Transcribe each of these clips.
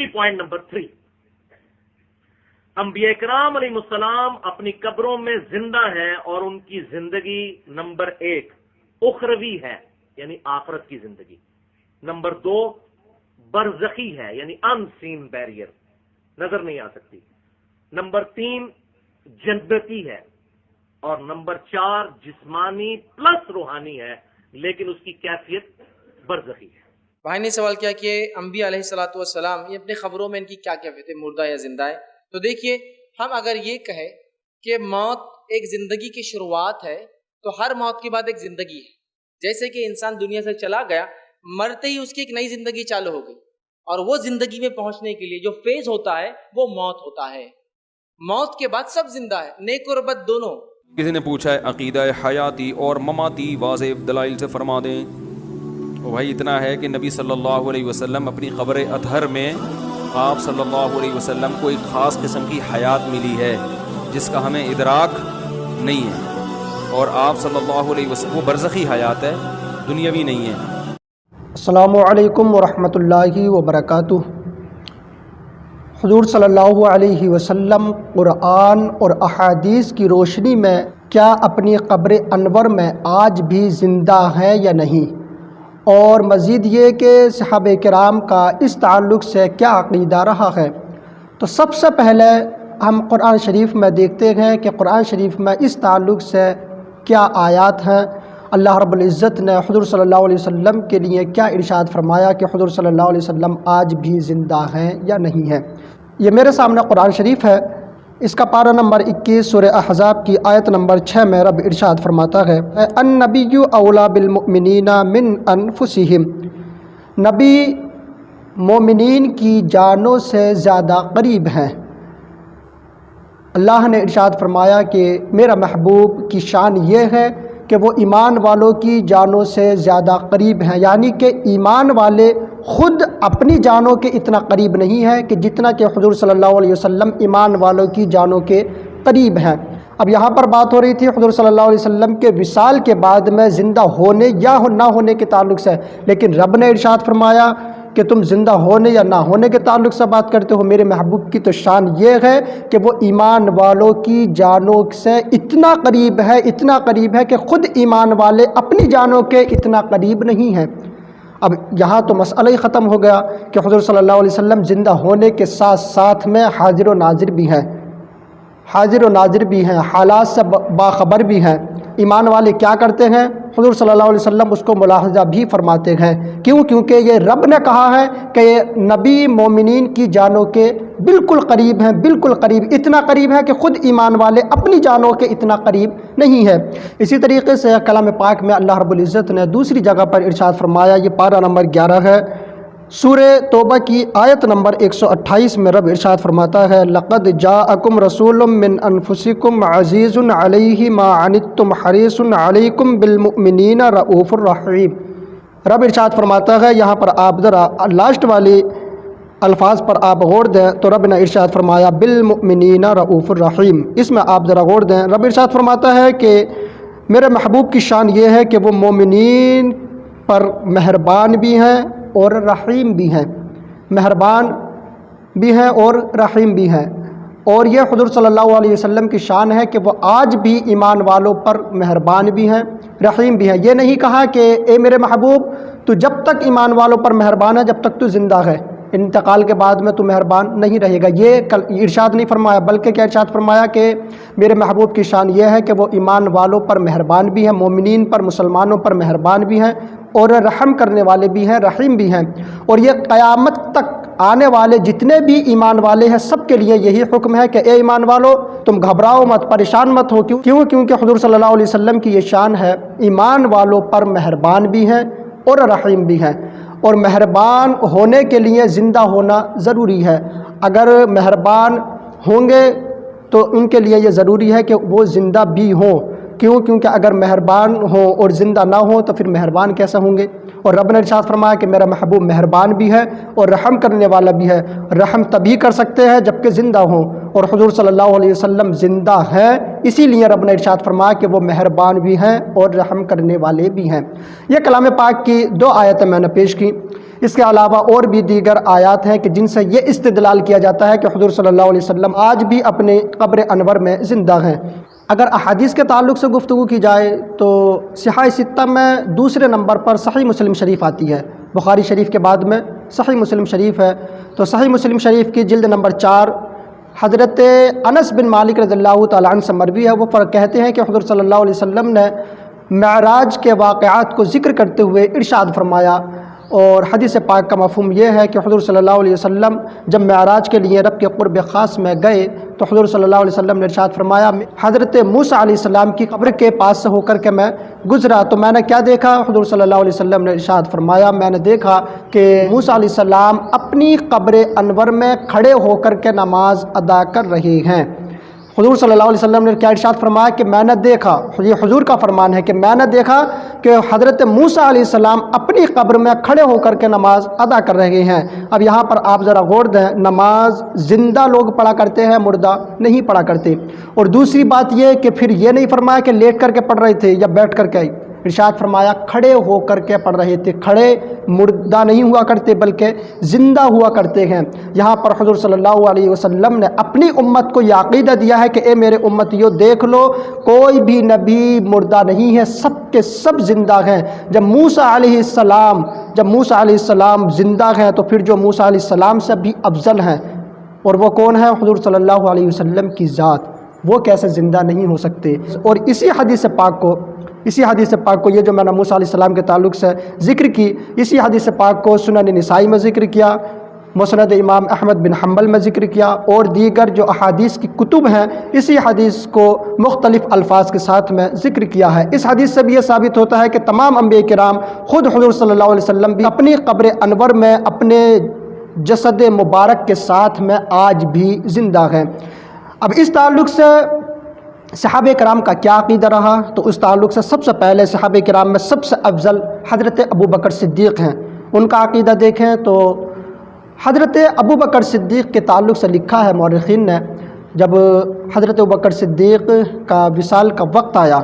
Point number 3، انبیاء کرام علیہ السلام اپنی قبروں میں زندہ ہیں اور ان کی زندگی نمبر 1 اخروی ہے یعنی آخرت کی زندگی، نمبر 2 برزخی ہے یعنی ان سین بیریئر، نظر نہیں آ سکتی، نمبر 3 جنتی ہے، اور نمبر 4 جسمانی پلس روحانی ہے لیکن اس کی کیفیت برزخی ہے۔ بھائی نے سوال کیا کہ انبیاء علیہ الصلوۃ والسلام یہ اپنی خبروں میں ان کی کیا کیفیت ہے، مردہ یا زندہ ہے؟ تو دیکھیے، ہم اگر یہ کہیں کہ موت ایک زندگی کی شروعات ہے تو ہر موت کے بعد ایک زندگی ہے۔ جیسے کہ انسان دنیا سے چلا گیا، مرتے ہی اس کی ایک نئی زندگی چالو ہو گئی، اور وہ زندگی میں پہنچنے کے لیے جو فیز ہوتا ہے وہ موت ہوتا ہے۔ موت کے بعد سب زندہ ہے، نیک اور بد دونوں۔ کسی نے پوچھا ہے عقیدہ حیاتی اور مماتی واضح دلائل سے فرما دیں۔ وہی اتنا ہے کہ نبی صلی اللہ علیہ وسلم اپنی قبر اطہر میں آپ صلی اللہ علیہ وسلم کو ایک خاص قسم کی حیات ملی ہے جس کا ہمیں ادراک نہیں ہے، اور آپ صلی اللہ علیہ وسلم وہ برزخی حیات ہے، دنیاوی نہیں ہے۔ السلام علیکم ورحمۃ اللہ وبرکاتہ۔ حضور صلی اللہ علیہ وسلم قرآن اور احادیث کی روشنی میں کیا اپنی قبر انور میں آج بھی زندہ ہیں یا نہیں، اور مزید یہ کہ صحابہ کرام کا اس تعلق سے کیا عقیدہ رہا ہے۔ تو سب سے پہلے ہم قرآن شریف میں دیکھتے ہیں کہ قرآن شریف میں اس تعلق سے کیا آیات ہیں۔ اللہ رب العزت نے حضور صلی اللہ علیہ وسلم کے لیے کیا ارشاد فرمایا کہ حضور صلی اللہ علیہ وسلم آج بھی زندہ ہیں یا نہیں ہیں۔ یہ میرے سامنے قرآن شریف ہے، اس کا پارہ نمبر 21 سورہ احزاب کی آیت نمبر 6 میں رب ارشاد فرماتا ہے، النبی اولیٰ بالمؤمنین من انفسہم، نبی مومنین کی جانوں سے زیادہ قریب ہیں۔ اللہ نے ارشاد فرمایا کہ میرا محبوب کی شان یہ ہے کہ وہ ایمان والوں کی جانوں سے زیادہ قریب ہیں، یعنی کہ ایمان والے خود اپنی جانوں کے اتنا قریب نہیں ہے کہ جتنا کہ حضور صلی اللہ علیہ وسلم ایمان والوں کی جانوں کے قریب ہیں۔ اب یہاں پر بات ہو رہی تھی حضور صلی اللہ علیہ وسلم کے وصال کے بعد میں زندہ ہونے یا نہ ہونے کے تعلق سے، لیکن رب نے ارشاد فرمایا کہ تم زندہ ہونے یا نہ ہونے کے تعلق سے بات کرتے ہو۔ میرے محبوب کی تو شان یہ ہے کہ وہ ایمان والوں کی جانوں سے اتنا قریب ہے، اتنا قریب ہے کہ خود ایمان والے اپنی جانوں کے اتنا قریب نہیں ہیں۔ اب یہاں تو مسئلہ ہی ختم ہو گیا کہ حضور صلی اللہ علیہ وسلم زندہ ہونے کے ساتھ ساتھ میں حاضر و ناظر بھی ہیں، حاضر و ناظر بھی ہیں، حالات سے باخبر بھی ہیں۔ ایمان والے کیا کرتے ہیں حضور صلی اللہ علیہ وسلم اس کو ملاحظہ بھی فرماتے ہیں۔ کیوں؟ کیونکہ یہ رب نے کہا ہے کہ یہ نبی مومنین کی جانوں کے بالکل قریب ہیں، بالکل قریب، اتنا قریب ہے کہ خود ایمان والے اپنی جانوں کے اتنا قریب نہیں ہے۔ اسی طریقے سے کلام پاک میں اللہ رب العزت نے دوسری جگہ پر ارشاد فرمایا، یہ پارہ نمبر 11 ہے، سورہ توبہ کی آیت نمبر 128 میں رب ارشاد فرماتا ہے، لقد جاءکم رسول من انفسکم عزیز علیہ ما عنتم حریص علیکم بالمؤمنین رؤوف الرحیم۔ رب ارشاد فرماتا ہے، یہاں پر آپ ذرا لاسٹ والی الفاظ پر آپ غور دیں تو رب نے ارشاد فرمایا بالمؤمنین رؤوف الرحیم، اس میں آپ ذرا غور دیں۔ رب ارشاد فرماتا ہے کہ میرے محبوب کی شان یہ ہے کہ وہ مومنین پر مہربان بھی ہیں اور رحیم بھی ہیں، مہربان بھی ہیں اور رحیم بھی ہیں۔ اور یہ حضور صلی اللہ علیہ وسلم کی شان ہے کہ وہ آج بھی ایمان والوں پر مہربان بھی ہیں، رحیم بھی ہیں۔ یہ نہیں کہا کہ اے میرے محبوب تو جب تک ایمان والوں پر مہربان ہے جب تک تو زندہ ہے، انتقال کے بعد میں تو مہربان نہیں رہے گا، یہ ارشاد نہیں فرمایا، بلکہ کیا ارشاد فرمایا کہ میرے محبوب کی شان یہ ہے کہ وہ ایمان والوں پر مہربان بھی ہیں، مومنین پر، مسلمانوں پر مہربان بھی ہیں اور رحم کرنے والے بھی ہیں، رحیم بھی ہیں۔ اور یہ قیامت تک آنے والے جتنے بھی ایمان والے ہیں سب کے لیے یہی حکم ہے کہ اے ایمان والو تم گھبراؤ مت، پریشان مت ہو۔ کیوں؟ کیونکہ حضور صلی اللہ علیہ وسلم کی یہ شان ہے، ایمان والوں پر مہربان بھی ہیں اور رحیم بھی ہیں، اور مہربان ہونے کے لیے زندہ ہونا ضروری ہے۔ اگر مہربان ہوں گے تو ان کے لیے یہ ضروری ہے کہ وہ زندہ بھی ہوں۔ کیوں؟ کیونکہ اگر مہربان ہوں اور زندہ نہ ہوں تو پھر مہربان کیسے ہوں گے؟ اور رب نے ارشاد فرمایا کہ میرا محبوب مہربان بھی ہے اور رحم کرنے والا بھی ہے۔ رحم تبھی کر سکتے ہیں جب کہ زندہ ہوں، اور حضور صلی اللہ علیہ وسلم زندہ ہیں، اسی لیے رب نے ارشاد فرمایا کہ وہ مہربان بھی ہیں اور رحم کرنے والے بھی ہیں۔ یہ کلام پاک کی 2 آیتیں میں نے پیش کی۔ اس کے علاوہ اور بھی دیگر آیات ہیں کہ جن سے یہ استدلال کیا جاتا ہے کہ حضور صلی اللہ علیہ وسلم آج بھی اپنے قبر انور میں زندہ ہیں۔ اگر احادیث کے تعلق سے گفتگو کی جائے تو صحاح ستہ میں دوسرے نمبر پر صحیح مسلم شریف آتی ہے، بخاری شریف کے بعد میں صحیح مسلم شریف ہے۔ تو صحیح مسلم شریف کی جلد نمبر 4 حضرت انس بن مالک رضی اللہ تعالیٰ عنہ سے مروی ہے، وہ کہتے ہیں کہ حضور صلی اللہ علیہ وسلم نے معراج کے واقعات کو ذکر کرتے ہوئے ارشاد فرمایا، اور حدیث پاک کا مفہوم یہ ہے کہ حضور صلی اللہ علیہ وسلم جب معراج کے لیے رب کے قرب خاص میں گئے تو حضور صلی اللہ علیہ وسلم نے ارشاد فرمایا، حضرت موسیٰ علیہ السلام کی قبر کے پاس سے ہو کر کے میں گزرا تو میں نے کیا دیکھا؟ حضور صلی اللہ علیہ وسلم نے ارشاد فرمایا، میں نے دیکھا کہ موسیٰ علیہ السلام اپنی قبر انور میں کھڑے ہو کر کے نماز ادا کر رہے ہیں۔ حضور صلی اللہ علیہ وسلم نے کیا ارشاد فرمایا کہ میں نے دیکھا، یہ حضور کا فرمان ہے کہ میں نے دیکھا کہ حضرت موسیٰ علیہ السلام اپنی قبر میں کھڑے ہو کر کے نماز ادا کر رہے ہیں۔ اب یہاں پر آپ ذرا غور دیں، نماز زندہ لوگ پڑھا کرتے ہیں، مردہ نہیں پڑھا کرتے۔ اور دوسری بات یہ کہ پھر یہ نہیں فرمایا کہ لیٹ کر کے پڑھ رہے تھے یا بیٹھ کر کے، ارشاد فرمایا کھڑے ہو کر کے پڑھ رہے تھے۔ کھڑے مردہ نہیں ہوا کرتے بلکہ زندہ ہوا کرتے ہیں۔ یہاں پر حضور صلی اللہ علیہ وسلم نے اپنی امت کو یہ عقیدہ دیا ہے کہ اے میرے امتیو دیکھ لو، کوئی بھی نبی مردہ نہیں ہے، سب کے سب زندہ ہیں۔ جب موسیٰ علیہ السلام زندہ ہیں تو پھر جو موسیٰ علیہ السلام سے بھی افضل ہیں، اور وہ کون ہے؟ حضور صلی اللہ علیہ وسلم کی ذات، وہ کیسے زندہ نہیں ہو سکتے؟ اور اسی حدیث پاک کو یہ جو میں نے موسیٰ علیہ السلام کے تعلق سے ذکر کی، اسی حدیث پاک کو سنن نسائی میں ذکر کیا، مسند امام احمد بن حنبل میں ذکر کیا، اور دیگر جو احادیث کی کتب ہیں اسی حدیث کو مختلف الفاظ کے ساتھ میں ذکر کیا ہے۔ اس حدیث سے بھی یہ ثابت ہوتا ہے کہ تمام انبیاء کرام، خود حضور صلی اللہ علیہ وسلم بھی اپنی قبر انور میں اپنے جسد مبارک کے ساتھ میں آج بھی زندہ ہیں۔ اب اس تعلق سے صحابہ کرام کا کیا عقیدہ رہا؟ تو اس تعلق سے سب سے پہلے صحابہ کرام میں سب سے افضل حضرت ابو بکر صدیق ہیں۔ ان کا عقیدہ دیکھیں تو حضرت ابو بکر صدیق کے تعلق سے لکھا ہے مورخین نے، جب حضرت ابو بکر صدیق کا وصال کا وقت آیا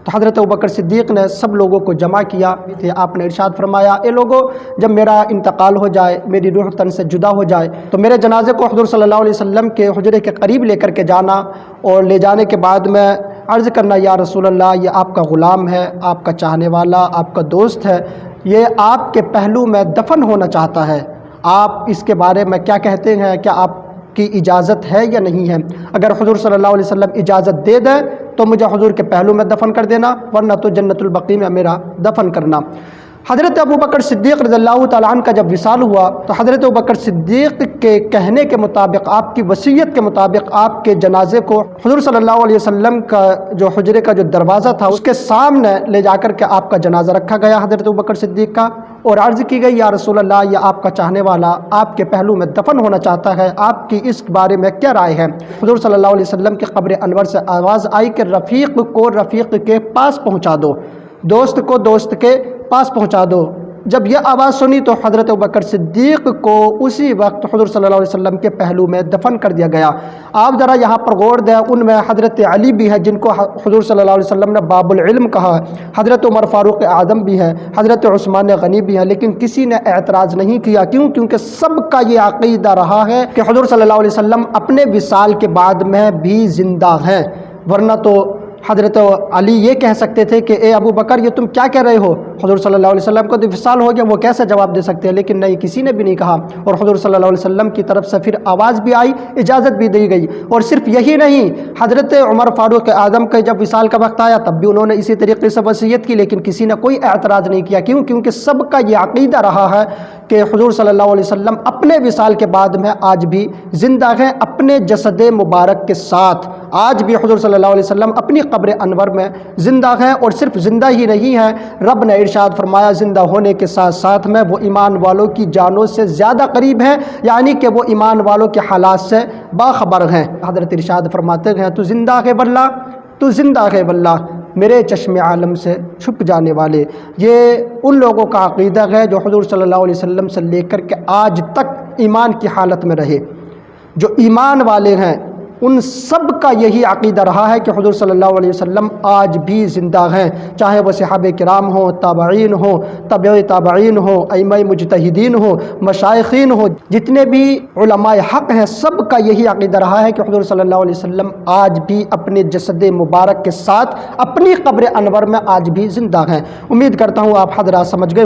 تو حضرت ابو بکر صدیق نے سب لوگوں کو جمع کیا تھے۔ آپ نے ارشاد فرمایا، اے لوگوں، جب میرا انتقال ہو جائے، میری روح تن سے جدا ہو جائے تو میرے جنازے کو حضور صلی اللہ علیہ وسلم کے حجرے کے قریب لے کر کے جانا، اور لے جانے کے بعد میں عرض کرنا، یا رسول اللہ، یہ آپ کا غلام ہے، آپ کا چاہنے والا، آپ کا دوست ہے، یہ آپ کے پہلو میں دفن ہونا چاہتا ہے، آپ اس کے بارے میں کیا کہتے ہیں؟ کیا آپ کی اجازت ہے یا نہیں ہے؟ اگر حضور صلی اللہ علیہ وسلم اجازت دے دیں تو مجھے حضور کے پہلو میں دفن کر دینا، ورنہ تو جنت البقیع میں میرا دفن کرنا۔ حضرت ابو بکر صدیق رضی اللہ تعالیٰ عنہ کا جب وصال ہوا تو حضرت ابو بکر صدیق کے کہنے کے مطابق، آپ کی وصیت کے مطابق، آپ کے جنازے کو حضور صلی اللہ علیہ وسلم کا جو حجرے کا جو دروازہ تھا اس کے سامنے لے جا کر کے آپ کا جنازہ رکھا گیا حضرت ابو بکر صدیق کا، اور عرض کی گئی، یا رسول اللہ، یہ آپ کا چاہنے والا آپ کے پہلو میں دفن ہونا چاہتا ہے، آپ کی اس بارے میں کیا رائے ہے؟ حضور صلی اللہ علیہ وسلم کے قبر انور سے آواز آئی کہ رفیق کو رفیق کے پاس پہنچا دو، دوست کو دوست کے پاس پہنچا دو۔ جب یہ آواز سنی تو حضرت ابوبکر صدیق کو اسی وقت حضور صلی اللہ علیہ وسلم کے پہلو میں دفن کر دیا گیا۔ آپ ذرا یہاں پر غور دیں، ان میں حضرت علی بھی ہے جن کو حضور صلی اللہ علیہ وسلم نے باب العلم کہا، حضرت عمر فاروق اعظم بھی ہیں، حضرت عثمان غنی بھی ہیں، لیکن کسی نے اعتراض نہیں کیا۔ کیوں؟ کیونکہ سب کا یہ عقیدہ رہا ہے کہ حضور صلی اللہ علیہ وسلم اپنے وصال کے بعد میں بھی زندہ ہیں، ورنہ تو حضرت علی یہ کہہ سکتے تھے کہ اے ابو بکر، یہ تم کیا کہہ رہے ہو؟ حضور صلی اللہ علیہ وسلم کو تو وصال ہو گیا، وہ کیسے جواب دے سکتے ہیں؟ لیکن نہیں، کسی نے بھی نہیں کہا، اور حضور صلی اللہ علیہ وسلم کی طرف سے پھر آواز بھی آئی، اجازت بھی دی گئی۔ اور صرف یہی نہیں، حضرت عمر فاروق اعظم کا جب وصال کا وقت آیا تب بھی انہوں نے اسی طریقے سے وصیت کی، لیکن کسی نے کوئی اعتراض نہیں کیا۔ کیوں؟ کیونکہ سب کا یہ عقیدہ رہا ہے کہ حضور صلی اللہ علیہ وسلم اپنے وصال کے بعد میں آج بھی زندہ ہیں اپنے جسد مبارک کے ساتھ۔ آج بھی حضور صلی اللہ علیہ وسلم اپنی قبر انور میں زندہ ہیں، اور صرف زندہ ہی نہیں ہیں، رب نے ارشاد فرمایا زندہ ہونے کے ساتھ ساتھ میں وہ ایمان والوں کی جانوں سے زیادہ قریب ہیں، یعنی کہ وہ ایمان والوں کے حالات سے باخبر ہیں۔ حضرت ارشاد فرماتے ہیں، تو زندہ ہے واللہ، تو زندہ ہے واللہ، میرے چشم عالم سے چھپ جانے والے۔ یہ ان لوگوں کا عقیدہ ہے جو حضور صلی اللہ علیہ وسلم سے لے کر کے آج تک ایمان کی حالت میں رہے، جو ایمان والے ہیں، ان سب کا یہی عقیدہ رہا ہے کہ حضور صلی اللہ علیہ وسلم آج بھی زندہ ہیں، چاہے وہ صحابہ کرام ہوں، تابعین ہوں، تبع تابعین ہوں، ائمہ مجتہدین ہوں، مشائخین ہوں، جتنے بھی علماء حق ہیں، سب کا یہی عقیدہ رہا ہے کہ حضور صلی اللہ علیہ وسلم آج بھی اپنے جسد مبارک کے ساتھ اپنی قبر انور میں آج بھی زندہ ہیں۔ امید کرتا ہوں آپ حضرات سمجھ گئے۔